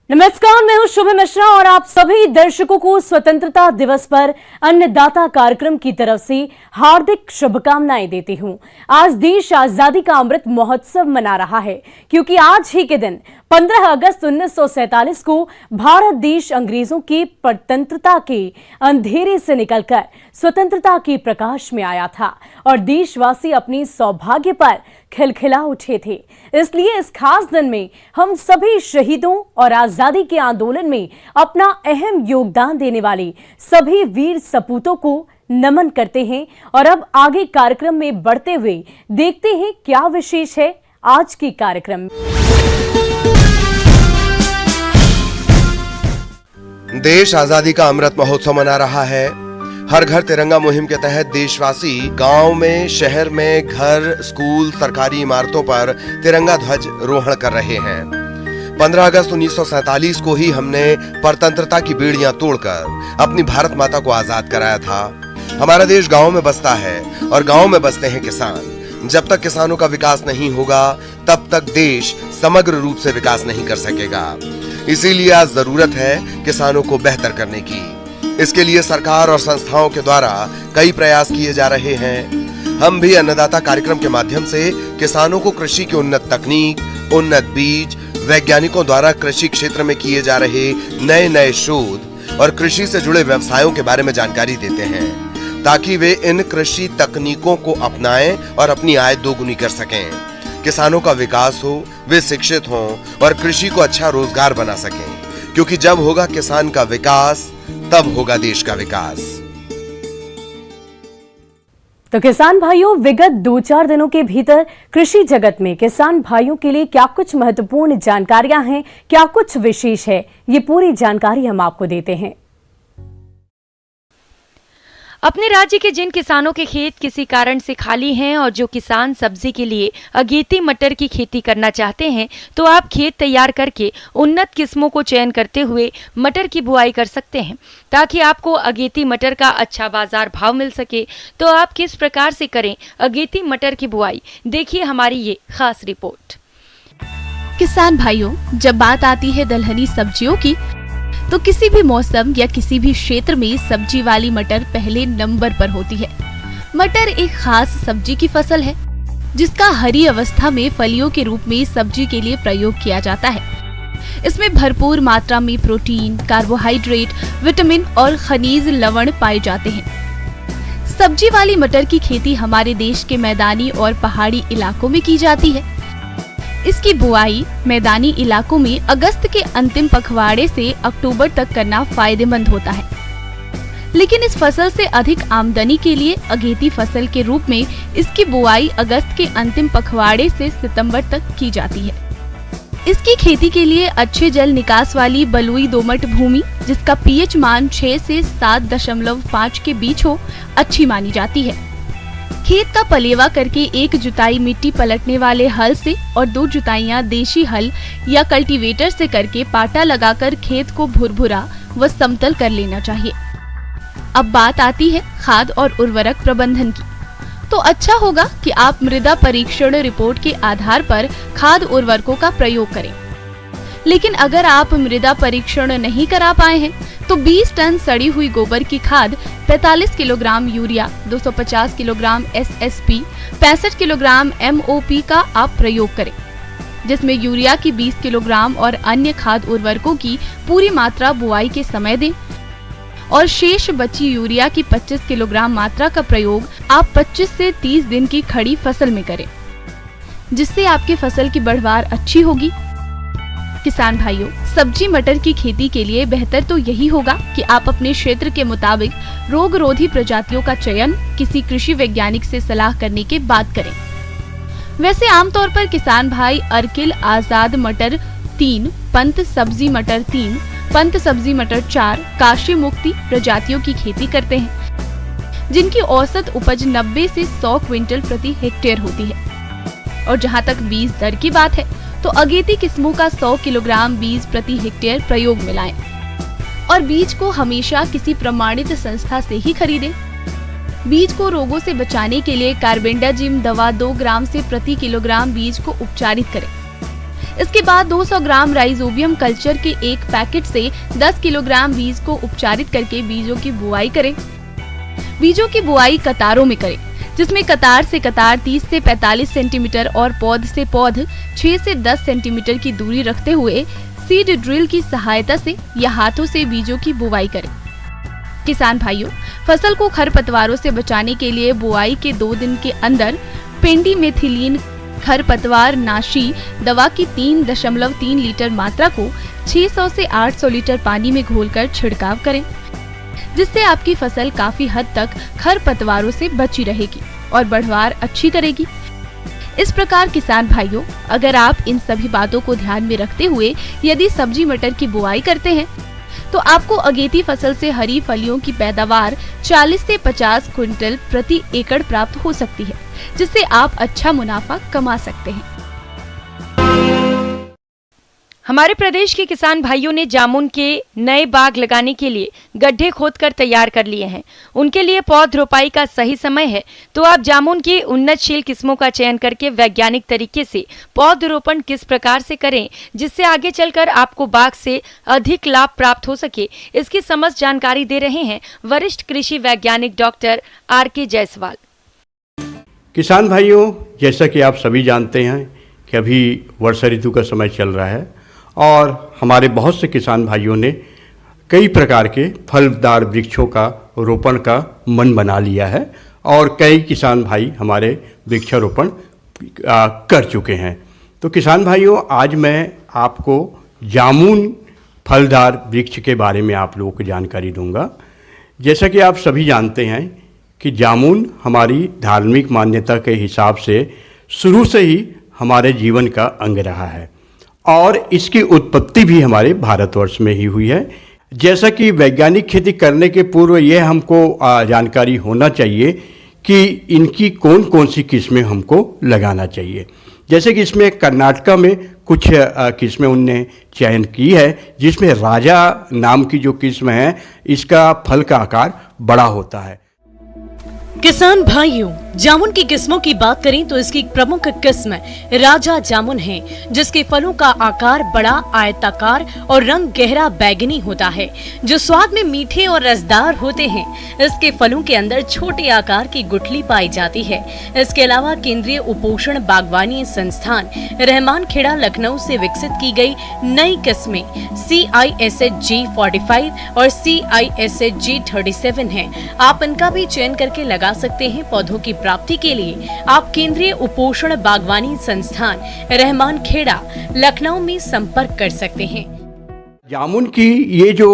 नमस्कार, मैं हूं शुभ मिश्रा और आप सभी दर्शकों को स्वतंत्रता दिवस पर अन्नदाता कार्यक्रम की तरफ से हार्दिक शुभकामनाएं देती हूं। आज देश आजादी का अमृत महोत्सव मना रहा है क्योंकि आज ही के दिन 15 अगस्त 1947 को भारत देश अंग्रेजों की परतंत्रता के अंधेरे से निकलकर स्वतंत्रता के प्रकाश में आया था और देशवासी अपने सौभाग्य पर खिलखिला उठे थे। इसलिए इस खास दिन में हम सभी शहीदों और आजादी के आंदोलन में अपना अहम योगदान देने वाले सभी वीर सपूतों को नमन करते हैं। और अब आगे कार्यक्रम में बढ़ते हुए देखते हैं क्या विशेष है आज के कार्यक्रम में। देश आजादी का अमृत महोत्सव मना रहा है। हर घर तिरंगा मुहिम के तहत देशवासी गांव में, शहर में, घर, स्कूल, सरकारी इमारतों पर तिरंगा ध्वज रोहण कर रहे हैं। 15 अगस्त 1947 को ही हमने परतंत्रता की बेड़ियां तोड़कर अपनी भारत माता को आजाद कराया था। हमारा देश गांव में बसता है और गांव में बसते हैं किसान। जब तक किसानों का विकास नहीं होगा तब तक देश समग्र रूप से विकास नहीं कर सकेगा। इसीलिए आज जरूरत है किसानों को बेहतर करने की। इसके लिए सरकार और संस्थाओं के द्वारा कई प्रयास किए जा रहे हैं। हम भी अन्नदाता कार्यक्रम के माध्यम से किसानों को कृषि की उन्नत तकनीक, उन्नत बीज, वैज्ञानिकों द्वारा कृषि क्षेत्र में किए जा रहे नए नए शोध और कृषि से जुड़े व्यवसायों के बारे में जानकारी देते हैं ताकि वे इन कृषि तकनीकों को अपनाएं और अपनी आय दोगुनी कर सकें। किसानों का विकास हो, वे शिक्षित हों और कृषि को अच्छा रोजगार बना सकें, क्योंकि जब होगा किसान का विकास तब होगा देश का विकास। तो किसान भाइयों, विगत 2-4 दिनों के भीतर कृषि जगत में किसान भाइयों के लिए क्या कुछ महत्वपूर्ण जानकारियां हैं, क्या कुछ विशेष है, ये पूरी जानकारी हम आपको देते हैं। अपने राज्य के जिन किसानों के खेत किसी कारण से खाली हैं और जो किसान सब्जी के लिए अगेती मटर की खेती करना चाहते हैं, तो आप खेत तैयार करके उन्नत किस्मों को चयन करते हुए मटर की बुआई कर सकते हैं ताकि आपको अगेती मटर का अच्छा बाजार भाव मिल सके। तो आप किस प्रकार से करें अगेती मटर की बुआई, देखिए हमारी ये खास रिपोर्ट। किसान भाइयों, जब बात आती है दलहनी सब्जियों की तो किसी भी मौसम या किसी भी क्षेत्र में सब्जी वाली मटर पहले नंबर पर होती है। मटर एक खास सब्जी की फसल है जिसका हरी अवस्था में फलियों के रूप में सब्जी के लिए प्रयोग किया जाता है। इसमें भरपूर मात्रा में प्रोटीन, कार्बोहाइड्रेट, विटामिन और खनिज लवण पाए जाते हैं। सब्जी वाली मटर की खेती हमारे देश के मैदानी और पहाड़ी इलाकों में की जाती है। इसकी बुआई मैदानी इलाकों में अगस्त के अंतिम पखवाड़े से अक्टूबर तक करना फायदेमंद होता है, लेकिन इस फसल से अधिक आमदनी के लिए अगेती फसल के रूप में इसकी बुआई अगस्त के अंतिम पखवाड़े से सितंबर तक की जाती है। इसकी खेती के लिए अच्छे जल निकास वाली बलुई दोमट भूमि जिसका पीएच मान 6 से 7.5 के बीच हो, अच्छी मानी जाती है। खेत का पलेवा करके एक जुताई मिट्टी पलटने वाले हल से और 2 जुताइयां देशी हल या कल्टीवेटर से करके पाटा लगाकर खेत को भुरभुरा व समतल कर लेना चाहिए। अब बात आती है खाद और उर्वरक प्रबंधन की। तो अच्छा होगा कि आप मृदा परीक्षण रिपोर्ट के आधार पर खाद उर्वरकों का प्रयोग करें। लेकिन अगर आप मृदा परीक्षण नहीं करा पाए हैं तो 20 टन सड़ी हुई गोबर की खाद, 45 kilogram urea, 250 kilogram SSP, 65 kilogram MOP का आप प्रयोग करें, जिसमें यूरिया की 20 किलोग्राम और अन्य खाद उर्वरकों की पूरी मात्रा बुआई के समय दें और शेष बची यूरिया की 25 किलोग्राम मात्रा का प्रयोग आप 25 से 30 दिन की खड़ी फसल में करें, जिससे आपकी फसल की बढ़वार अच्छी होगी। किसान भाइयों, सब्जी मटर की खेती के लिए बेहतर तो यही होगा कि आप अपने क्षेत्र के मुताबिक रोगरोधी प्रजातियों का चयन किसी कृषि वैज्ञानिक से सलाह करने के बाद करें। वैसे आमतौर पर किसान भाई अर्किल आजाद मटर 3, पंत सब्जी मटर 3, पंत सब्जी मटर 4, काशी मुक्ति प्रजातियों की खेती करते हैं, जिनकी औसत उपज 90 से 100 क्विंटल प्रति हेक्टेयर होती है। और जहां तक बीज दर की बात है तो अगेती किस्मों का 100 किलोग्राम बीज प्रति हेक्टेयर प्रयोग में लाएं और बीज को हमेशा किसी प्रमाणित संस्था से ही खरीदें। बीज को रोगों से बचाने के लिए कार्बेंडाजिम दवा 2 ग्राम से प्रति किलोग्राम बीज को उपचारित करें। इसके बाद 200 ग्राम राइजोबियम कल्चर के एक पैकेट से 10 किलोग्राम बीज को उपचारित करके बीजों की बुआई करें। बीजों की बुआई कतारों में करें, जिसमें कतार से कतार 30 से 45 सेंटीमीटर और पौध से पौध 6 से 10 सेंटीमीटर की दूरी रखते हुए सीड ड्रिल की सहायता से या हाथों से बीजों की बुआई करें। किसान भाइयों, फसल को खरपतवारों से बचाने के लिए बुआई के 2 दिन के अंदर पेंडिमेथिलीन खरपतवार नाशी दवा की 3.3 लीटर मात्रा को 600 से 800 लीटर पानी में घोलकर छिड़काव करें, जिससे आपकी फसल काफी हद तक खरपतवारों से बची रहेगी और बढ़वार अच्छी करेगी। इस प्रकार किसान भाइयों, अगर आप इन सभी बातों को ध्यान में रखते हुए यदि सब्जी मटर की बुआई करते हैं तो आपको अगेती फसल से हरी फलियों की पैदावार 40 से 50 क्विंटल प्रति एकड़ प्राप्त हो सकती है, जिससे आप अच्छा मुनाफा कमा सकते हैं। हमारे प्रदेश के किसान भाइयों ने जामुन के नए बाग लगाने के लिए गड्ढे खोदकर तैयार कर लिए हैं। उनके लिए पौध रोपाई का सही समय है, तो आप जामुन की उन्नतशील किस्मों का चयन करके वैज्ञानिक तरीके से पौधरोपण किस प्रकार से करें जिससे आगे चलकर आपको बाग से अधिक लाभ प्राप्त हो सके, इसकी समस्त जानकारी दे रहे हैं वरिष्ठ कृषि वैज्ञानिक डॉक्टर R.K. जायसवाल। किसान भाइयों, जैसा कि आप सभी जानते हैं कि अभी वर्षा ऋतु का समय चल रहा है और हमारे बहुत से किसान भाइयों ने कई प्रकार के फलदार वृक्षों का रोपण का मन बना लिया है और कई किसान भाई हमारे वृक्षारोपण कर चुके हैं। तो किसान भाइयों, आज मैं आपको जामुन फलदार वृक्ष के बारे में आप लोगों को जानकारी दूंगा। जैसा कि आप सभी जानते हैं कि जामुन हमारी धार्मिक मान्यता के हिसाब से शुरू से ही हमारे जीवन का अंग रहा है और इसकी उत्पत्ति भी हमारे भारतवर्ष में ही हुई है। जैसा कि वैज्ञानिक खेती करने के पूर्व यह हमको जानकारी होना चाहिए कि इनकी कौन कौन सी किस्में हमको लगाना चाहिए। जैसे कि इसमें कर्नाटका में कुछ किस्में उनने चयन की है, जिसमें राजा नाम की जो किस्म है इसका फल का आकार बड़ा होता है। किसान भाइयों, जामुन की किस्मों की बात करें तो इसकी प्रमुख किस्म राजा जामुन है, जिसके फलों का आकार बड़ा, आयताकार और रंग गहरा बैगनी होता है, जो स्वाद में मीठे और रसदार होते हैं। इसके फलों के अंदर छोटे आकार की गुठली पाई जाती है। इसके अलावा केंद्रीय उपोषण बागवानी संस्थान रहमान खेड़ा लखनऊ से विकसित की गई नई किस्में CISHG 45 और CISHG 37 है। आप इनका भी चयन करके लगा सकते हैं। पौधों की प्राप्ति के लिए आप केंद्रीय उपोषण बागवानी संस्थान रहमान खेड़ा लखनऊ में संपर्क कर सकते हैं। जामुन की ये जो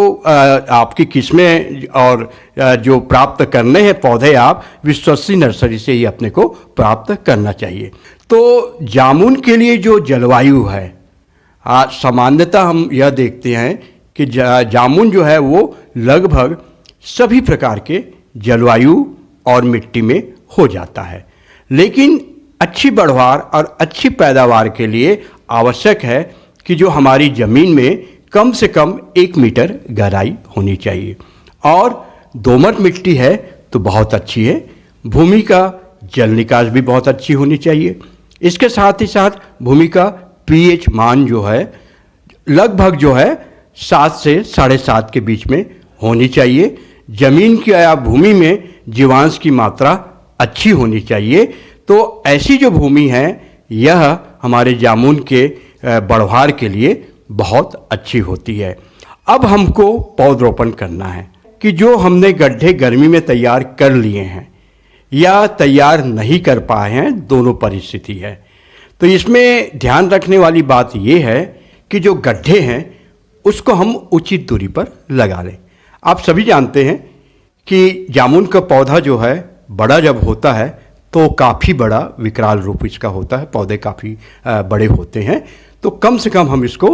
आपकी किस्में और जो प्राप्त करने हैं पौधे, आप विश्वसनीय नर्सरी से ही अपने को प्राप्त करना चाहिए। तो जामुन के लिए जो जलवायु है, सामान्यतः हम यह देखते हैं कि जामुन जो है वो लगभग सभी प्रकार के जलवायु और मिट्टी में हो जाता है, लेकिन अच्छी बढ़वार और अच्छी पैदावार के लिए आवश्यक है कि जो हमारी ज़मीन में कम से कम 1 मीटर गहराई होनी चाहिए और दोमट मिट्टी है तो बहुत अच्छी है। भूमि का जल निकास भी बहुत अच्छी होनी चाहिए। इसके साथ ही साथ भूमि का pH मान जो है लगभग जो है 7 से 7.5 के बीच में होनी चाहिए। जमीन की या भूमि में जीवांश की मात्रा अच्छी होनी चाहिए। तो ऐसी जो भूमि है यह हमारे जामुन के बढ़वार के लिए बहुत अच्छी होती है। अब हमको पौधरोपण करना है कि जो हमने गड्ढे गर्मी में तैयार कर लिए हैं या तैयार नहीं कर पाए हैं, दोनों परिस्थिति है। तो इसमें ध्यान रखने वाली बात यह है कि जो गड्ढे हैं उसको हम उचित दूरी पर लगा लें। आप सभी जानते हैं कि जामुन का पौधा जो है बड़ा जब होता है तो काफ़ी बड़ा विकराल रूप इसका होता है, पौधे काफ़ी बड़े होते हैं। तो कम से कम हम इसको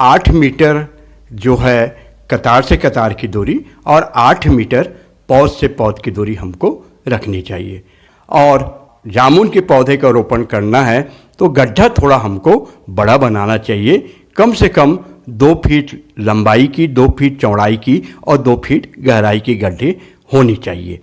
8 मीटर जो है कतार से कतार की दूरी और 8 मीटर पौध से पौध की दूरी हमको रखनी चाहिए। और जामुन के पौधे का रोपण करना है तो गड्ढा थोड़ा हमको बड़ा बनाना चाहिए, कम से कम 2 फीट लंबाई की, 2 फीट चौड़ाई की और 2 फीट गहराई की गड्ढे होनी चाहिए।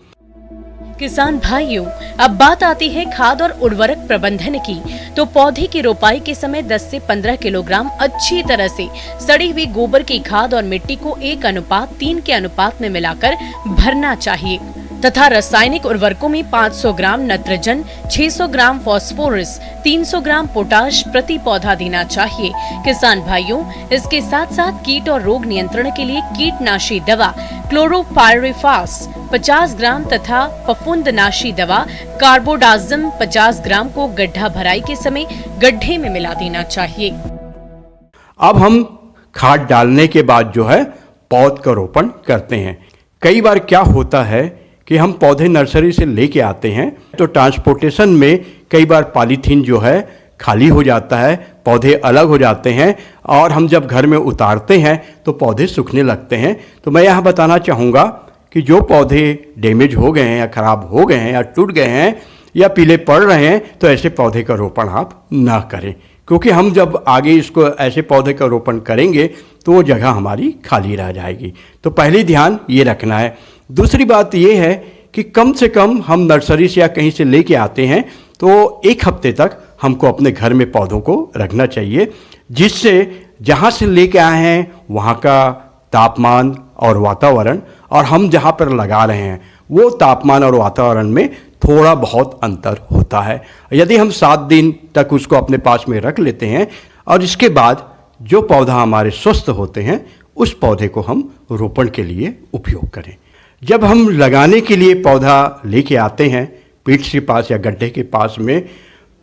किसान भाइयों, अब बात आती है खाद और उर्वरक प्रबंधन की। तो पौधे की रोपाई के समय 10 से 15 किलोग्राम अच्छी तरह से सड़ी हुई गोबर की खाद और मिट्टी को 1:3 के अनुपात में मिलाकर भरना चाहिए तथा रासायनिक उर्वरकों में 500 ग्राम नत्रजन, 600 ग्राम फास्फोरस, 300 ग्राम पोटाश प्रति पौधा देना चाहिए। किसान भाइयों, इसके साथ साथ कीट और रोग नियंत्रण के लिए कीटनाशी दवा क्लोरोपाइरिफास 50 ग्राम तथा फफूंदनाशी दवा कार्बोडाजिम 50 ग्राम को गड्ढा भराई के समय गड्ढे में मिला देना चाहिए। अब हम खाद डालने के बाद जो है पौध का रोपण करते हैं। कई बार क्या होता है कि हम पौधे नर्सरी से लेके आते हैं तो ट्रांसपोर्टेशन में कई बार पॉलीथीन जो है खाली हो जाता है, पौधे अलग हो जाते हैं और हम जब घर में उतारते हैं तो पौधे सूखने लगते हैं। तो मैं यहाँ बताना चाहूँगा कि जो पौधे डैमेज हो गए हैं या ख़राब हो गए हैं या टूट गए हैं या पीले पड़ रहे हैं तो ऐसे पौधे का रोपण आप ना करें, क्योंकि हम जब आगे इसको ऐसे पौधे का रोपण करेंगे तो वो जगह हमारी खाली रह जाएगी। तो पहले ध्यान ये रखना है। दूसरी बात ये है कि कम से कम हम नर्सरी से या कहीं से लेके आते हैं तो 1 हफ्ते तक हमको अपने घर में पौधों को रखना चाहिए, जिससे जहाँ से लेके आए हैं वहाँ का तापमान और वातावरण और हम जहाँ पर लगा रहे हैं वो तापमान और वातावरण में थोड़ा बहुत अंतर होता है। यदि हम 7 दिन तक उसको अपने पास में रख लेते हैं और इसके बाद जो पौधा हमारे स्वस्थ होते हैं उस पौधे को हम रोपण के लिए उपयोग करें। जब हम लगाने के लिए पौधा लेके आते हैं पीठ के पास या गड्ढे के पास में,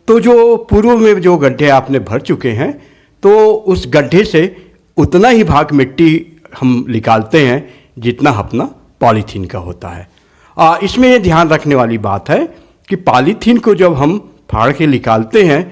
तो जो पूर्व में जो गड्ढे आपने भर चुके हैं तो उस गड्ढे से उतना ही भाग मिट्टी हम निकालते हैं जितना अपना पॉलीथीन का होता है। इसमें ये ध्यान रखने वाली बात है कि पॉलीथीन को जब हम फाड़ के निकालते हैं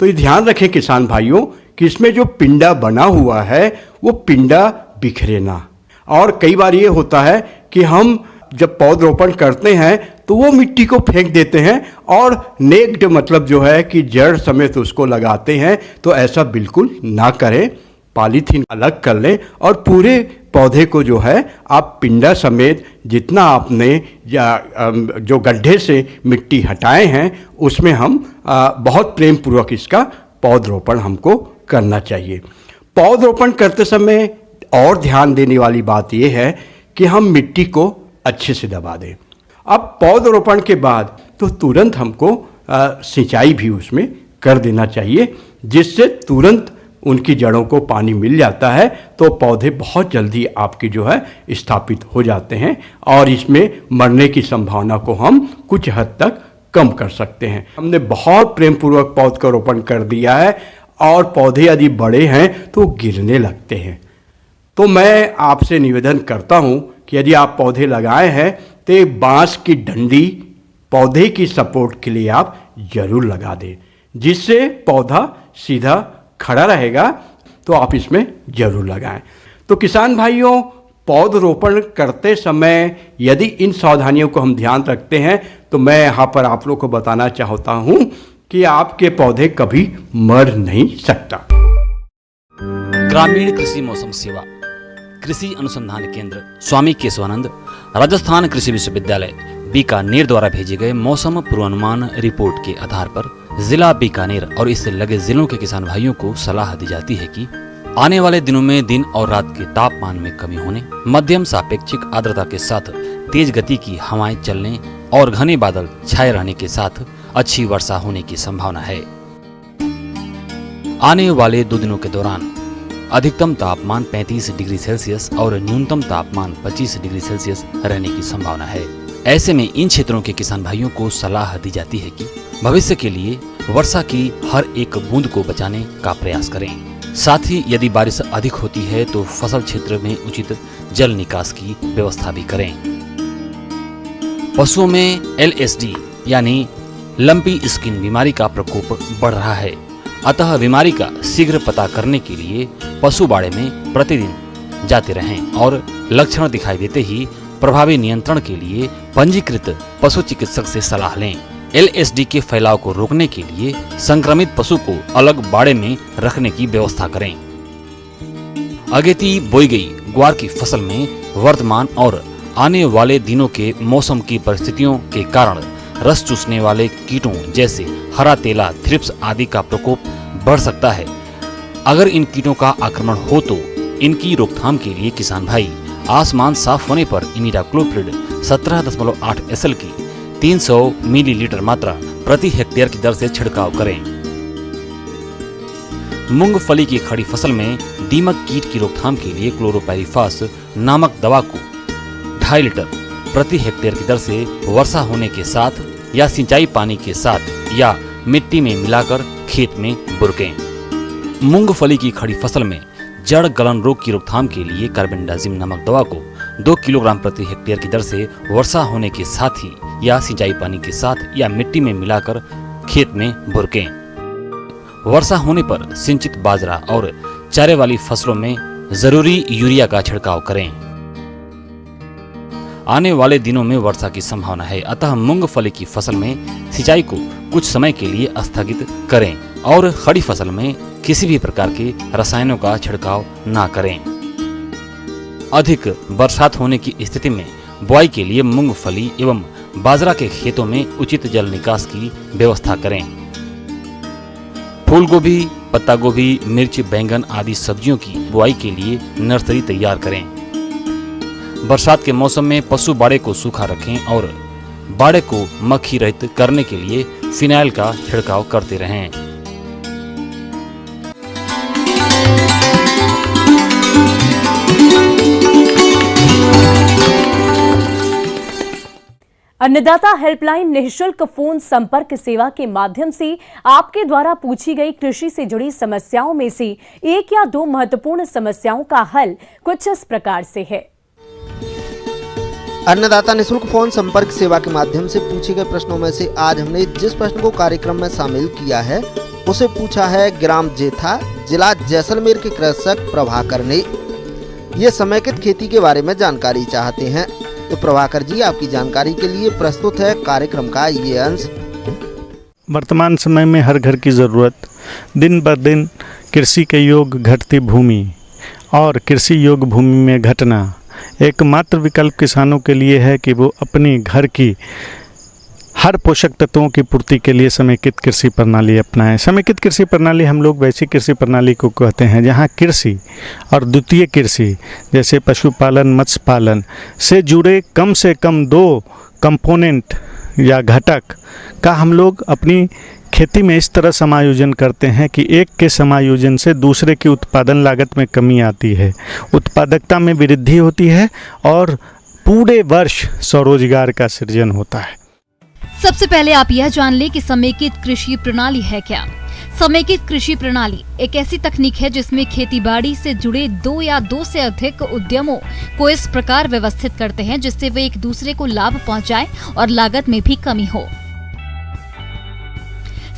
तो ये ध्यान रखें किसान भाइयों कि इसमें जो पिंडा बना हुआ है वो पिंडा बिखरे ना। और कई बार ये होता है कि हम जब पौधरोपण करते हैं तो वो मिट्टी को फेंक देते हैं और नेक्ड मतलब जो है कि जड़ समेत उसको लगाते हैं। तो ऐसा बिल्कुल ना करें, पॉलीथीन अलग कर लें और पूरे पौधे को जो है आप पिंडा समेत जितना आपने जो गड्ढे से मिट्टी हटाए हैं उसमें हम बहुत प्रेम पूर्वक इसका पौधरोपण हमको करना चाहिए। पौधरोपण करते समय और ध्यान देने वाली बात यह है कि हम मिट्टी को अच्छे से दबा दें। अब पौधरोपण के बाद तो तुरंत हमको सिंचाई भी उसमें कर देना चाहिए, जिससे तुरंत उनकी जड़ों को पानी मिल जाता है तो पौधे बहुत जल्दी आपके जो है स्थापित हो जाते हैं और इसमें मरने की संभावना को हम कुछ हद तक कम कर सकते हैं। हमने बहुत प्रेम पूर्वक पौध का रोपण कर दिया है और पौधे यदि बड़े हैं तो गिरने लगते हैं। तो मैं आपसे निवेदन करता हूं कि यदि आप पौधे लगाए हैं तो एक बांस की डंडी पौधे की सपोर्ट के लिए आप जरूर लगा दें, जिससे पौधा सीधा खड़ा रहेगा। तो आप इसमें जरूर लगाएं। तो किसान भाइयों, पौधरोपण करते समय यदि इन सावधानियों को हम ध्यान रखते हैं तो मैं यहाँ पर आप लोग को बताना चाहता हूँ कि आपके पौधे कभी मर नहीं सकता। ग्रामीण कृषि मौसम सेवा कृषि अनुसंधान केंद्र स्वामी केशवानंद राजस्थान कृषि विश्वविद्यालय बीकानेर द्वारा भेजे गए मौसम पूर्वानुमान रिपोर्ट के आधार पर जिला बीकानेर और इससे लगे जिलों के किसान भाइयों को सलाह दी जाती है कि आने वाले दिनों में दिन और रात के तापमान में कमी होने, मध्यम सापेक्षिक आर्द्रता के साथ तेज गति की हवाएं चलने और घने बादल छाए रहने के साथ अच्छी वर्षा होने की संभावना है। आने वाले 2 दिनों के दौरान अधिकतम तापमान 35 डिग्री सेल्सियस और न्यूनतम तापमान 25 डिग्री सेल्सियस रहने की संभावना है। ऐसे में इन क्षेत्रों के किसान भाइयों को सलाह दी जाती है कि भविष्य के लिए वर्षा की हर एक बूंद को बचाने का प्रयास करें। साथ ही यदि बारिश अधिक होती है तो फसल क्षेत्र में उचित जल निकास की व्यवस्था भी करें। पशुओं में LSD यानी लंपी स्किन बीमारी का प्रकोप बढ़ रहा है, अतः बीमारी का शीघ्र पता करने के लिए पशु बाड़े में प्रतिदिन जाते रहें और लक्षण दिखाई देते ही प्रभावी नियंत्रण के लिए पंजीकृत पशु चिकित्सक से सलाह लें। LSD के फैलाव को रोकने के लिए संक्रमित पशु को अलग बाड़े में रखने की व्यवस्था करें। अगेती बोई गई ग्वार की फसल में वर्तमान और आने वाले दिनों के मौसम की परिस्थितियों के कारण रस चूसने वाले कीटों जैसे हरा तेला, थ्रिप्स आदि का प्रकोप बढ़ सकता है। अगर इन कीटों का आक्रमण हो तो इनकी रोकथाम के लिए किसान भाई आसमान साफ होने पर इमिडाक्लोप्रिड 17.8 SL की 300 मिलीलीटर मात्रा प्रति हेक्टेयर की दर से छिड़काव करें। मूंगफली की खड़ी फसल में दीमक कीट की रोकथाम के लिए क्लोरोपाइरीफास नामक दवा को 2.5 लीटर प्रति हेक्टेयर की दर से वर्षा होने के साथ या सिंचाई पानी के साथ या मिट्टी में मिलाकर खेत में बुरकें। मूंगफली की खड़ी फसल में जड़ गलन रोग की रोकथाम के लिए कार्बेंडाजिम नामक दवा को 2 किलोग्राम प्रति हेक्टेयर की दर से वर्षा होने के साथ ही या सिंचाई पानी के साथ या मिट्टी में मिलाकर खेत में बुरकें। वर्षा होने पर सिंचित बाजरा और चारे वाली फसलों में जरूरी यूरिया का छिड़काव करें। आने वाले दिनों में वर्षा की संभावना है, अतः मूंगफली की फसल में सिंचाई को कुछ समय के लिए स्थगित करें और खड़ी फसल में किसी भी प्रकार के रसायनों का छिड़काव ना करें। अधिक बरसात होने की स्थिति में बुआई के लिए मूंगफली एवं बाजरा के खेतों में उचित जल निकास की व्यवस्था करें। फूल गोभी, पत्ता गोभी, मिर्च, बैंगन आदि सब्जियों की बुआई के लिए नर्सरी तैयार करें। बरसात के मौसम में पशु बाड़े को सूखा रखें और बाड़े को मक्खी रहित करने के लिए फिनाइल का छिड़काव करते रहें। अन्नदाता हेल्पलाइन निःशुल्क फोन संपर्क सेवा के माध्यम से आपके द्वारा पूछी गई कृषि से जुड़ी समस्याओं में से 1 या 2 महत्वपूर्ण समस्याओं का हल कुछ इस प्रकार से है। अन्नदाता निःशुल्क फोन संपर्क सेवा के माध्यम से पूछे गए प्रश्नों में से आज हमने जिस प्रश्न को कार्यक्रम में शामिल किया है उसे पूछा है ग्राम जेथा, जिला जैसलमेर के कृषक प्रभाकर ने। ये समेकित खेती के बारे में जानकारी चाहते हैं, तो प्रभाकर जी आपकी जानकारी के लिए प्रस्तुत है कार्यक्रम का ये अंश। वर्तमान समय में हर घर की ज़रूरत दिन ब दिन कृषि के योग घटती भूमि और कृषि योग भूमि में घटना एकमात्र विकल्प किसानों के लिए है कि वो अपने घर की हर पोषक तत्वों की पूर्ति के लिए समेकित कृषि प्रणाली अपनाएं। समेकित कृषि प्रणाली हम लोग वैसी कृषि प्रणाली को कहते हैं जहां कृषि और द्वितीय कृषि जैसे पशुपालन, मत्स्य पालन से जुड़े कम से कम 2 कंपोनेंट या घटक का हम लोग अपनी खेती में इस तरह समायोजन करते हैं कि एक के समायोजन से दूसरे की उत्पादन लागत में कमी आती है, उत्पादकता में वृद्धि होती है और पूरे वर्ष स्वरोजगार का सृजन होता है। सबसे पहले आप यह जान लें कि समेकित कृषि प्रणाली है क्या। समेकित कृषि प्रणाली एक ऐसी तकनीक है जिसमें खेती-बाड़ी से जुड़े 2 या 2 से अधिक उद्यमों को इस प्रकार व्यवस्थित करते हैं जिससे वे एक दूसरे को लाभ पहुंचाएं और लागत में भी कमी हो।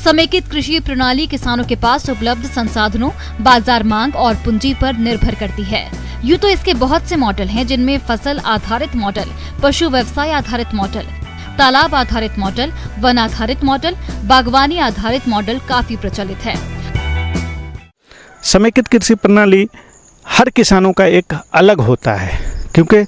समेकित कृषि प्रणाली किसानों के पास उपलब्ध संसाधनों, बाजार मांग और पूंजी पर निर्भर करती है। यूँ तो इसके बहुत से मॉडल हैं जिनमें फसल आधारित मॉडल, पशु व्यवसाय आधारित मॉडल, तालाब आधारित मॉडल, वन आधारित मॉडल, बागवानी आधारित मॉडल काफी प्रचलित है। समेकित कृषि प्रणाली हर किसानों का एक अलग होता है, क्योंकि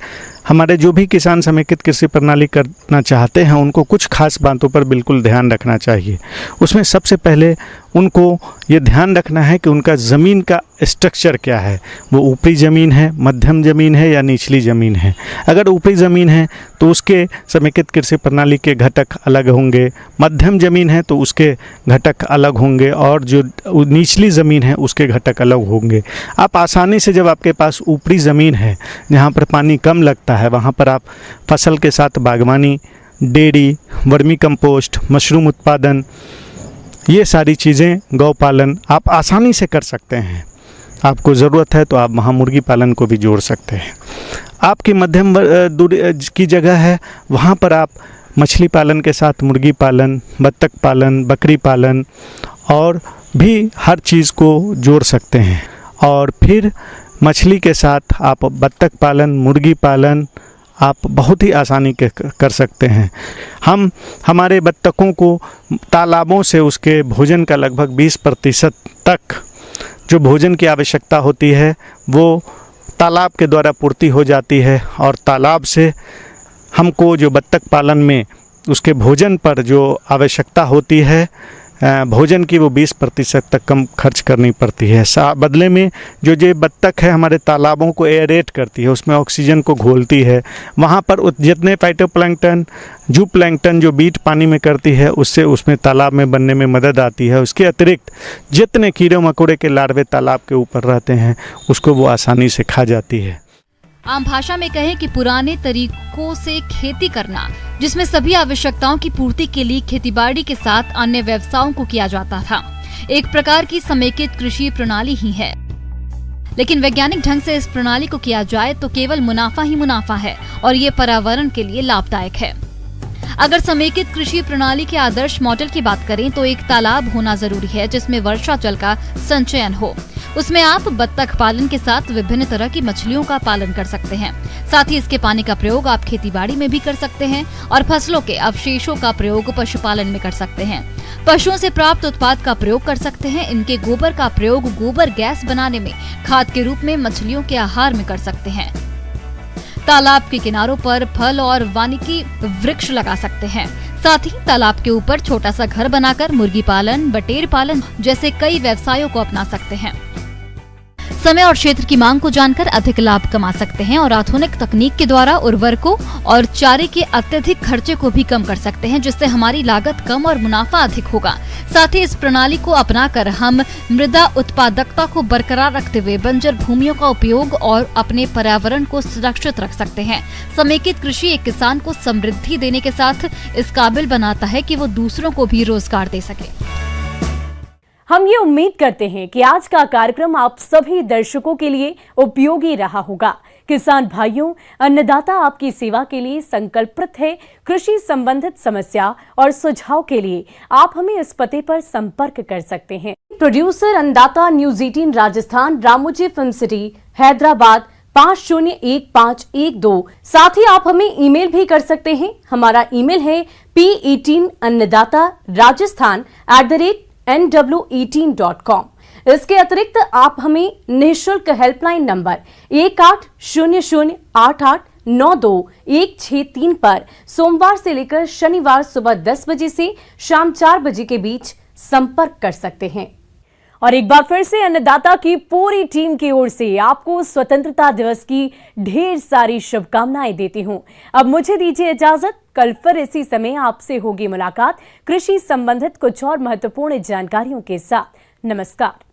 हमारे जो भी किसान समेकित कृषि प्रणाली करना चाहते हैं उनको कुछ खास बातों पर बिल्कुल ध्यान रखना चाहिए। उसमें सबसे पहले उनको ये ध्यान रखना है कि उनका ज़मीन का स्ट्रक्चर क्या है, वो ऊपरी ज़मीन है, मध्यम ज़मीन है या निचली ज़मीन है। अगर ऊपरी ज़मीन है तो उसके समेकित कृषि प्रणाली के घटक अलग होंगे, मध्यम ज़मीन है तो उसके घटक अलग होंगे और जो निचली ज़मीन है उसके घटक अलग होंगे। आप आसानी से जब आपके पास ऊपरी ज़मीन है जहाँ पर पानी कम लगता है वहाँ पर आप फसल के साथ बागवानी, डेयरी, वर्मी कंपोस्ट, मशरूम उत्पादन, ये सारी चीज़ें, गौ पालन आप आसानी से कर सकते हैं। आपको ज़रूरत है तो आप वहाँ मुर्गी पालन को भी जोड़ सकते हैं। आपकी मध्यम दूरी की जगह है वहाँ पर आप मछली पालन के साथ मुर्गी पालन, बत्तख पालन, बकरी पालन और भी हर चीज़ को जोड़ सकते हैं। और फिर मछली के साथ आप बत्तख पालन, मुर्गी पालन आप बहुत ही आसानी के कर सकते हैं। हम हमारे बत्तखों को तालाबों से उसके भोजन का लगभग 20% तक जो भोजन की आवश्यकता होती है वो तालाब के द्वारा पूर्ति हो जाती है और तालाब से हमको जो बत्तख पालन में उसके भोजन पर जो आवश्यकता होती है भोजन की वो 20% तक कम खर्च करनी पड़ती है। बदले में जो बत्तख है हमारे तालाबों को एयरेट करती है, उसमें ऑक्सीजन को घोलती है। वहाँ पर जितने फाइटोप्लैंक्टन जू प्लैंक्टन जो बीट पानी में करती है उससे उसमें तालाब में बनने में मदद आती है। उसके अतिरिक्त जितने कीड़े मकोड़े के लार्वे तालाब के ऊपर रहते हैं उसको वो आसानी से खा जाती है। आम भाषा में कहें कि पुराने तरीकों से खेती करना, जिसमें सभी आवश्यकताओं की पूर्ति के लिए खेतीबाड़ी के साथ अन्य व्यवसायों को किया जाता था, एक प्रकार की समेकित कृषि प्रणाली ही है। लेकिन वैज्ञानिक ढंग से इस प्रणाली को किया जाए तो केवल मुनाफा ही मुनाफा है और ये पर्यावरण के लिए लाभदायक है। अगर समेकित कृषि प्रणाली के आदर्श मॉडल की बात करें तो एक तालाब होना जरूरी है जिसमें वर्षा जल का संचयन हो। उसमें आप बत्तख पालन के साथ विभिन्न तरह की मछलियों का पालन कर सकते हैं। साथ ही इसके पानी का प्रयोग आप खेतीबाड़ी में भी कर सकते हैं और फसलों के अवशेषों का प्रयोग पशुपालन में कर सकते हैं। पशुओं से प्राप्त उत्पाद का प्रयोग कर सकते हैं। इनके गोबर का प्रयोग गोबर गैस बनाने में खाद के रूप में मछलियों के आहार में कर सकते हैं। तालाब के किनारों पर फल और वानिकी वृक्ष लगा सकते हैं। साथ ही तालाब के ऊपर छोटा सा घर बनाकर मुर्गी पालन, बटेर पालन जैसे कई व्यवसायों को अपना सकते हैं। समय और क्षेत्र की मांग को जानकर अधिक लाभ कमा सकते हैं और आधुनिक तकनीक के द्वारा उर्वरकों और चारे के अत्यधिक खर्चे को भी कम कर सकते हैं, जिससे हमारी लागत कम और मुनाफा अधिक होगा। साथ ही इस प्रणाली को अपनाकर हम मृदा उत्पादकता को बरकरार रखते हुए बंजर भूमियों का उपयोग और अपने पर्यावरण को सुरक्षित रख सकते हैं। समेकित कृषि एक किसान को समृद्धि देने के साथ इस काबिल बनाता है कि वो दूसरों को भी रोजगार दे सके। हम ये उम्मीद करते हैं कि आज का कार्यक्रम आप सभी दर्शकों के लिए उपयोगी रहा होगा। किसान भाइयों, अन्नदाता आपकी सेवा के लिए संकल्पित है। कृषि संबंधित समस्या और सुझाव के लिए आप हमें इस पते पर संपर्क कर सकते हैं। प्रोड्यूसर अन्नदाता news 18 Rajasthan, Ramoji film city, Hyderabad 501512। साथ ही आप हमें ईमेल भी कर सकते हैं। हमारा ईमेल है p18annadatarajasthan@nw18.com। इसके अतिरिक्त आप हमें निःशुल्क हेल्पलाइन नंबर 180088921663 पर सोमवार से लेकर शनिवार सुबह 10 बजे से शाम 4 बजे के बीच संपर्क कर सकते हैं। और एक बार फिर से अन्नदाता की पूरी टीम की ओर से आपको स्वतंत्रता दिवस की ढेर सारी शुभकामनाएं देती हूं। अब मुझे दीजिए इजाजत। कल फिर इसी समय आपसे होगी मुलाकात कृषि संबंधित कुछ और महत्वपूर्ण जानकारियों के साथ। नमस्कार।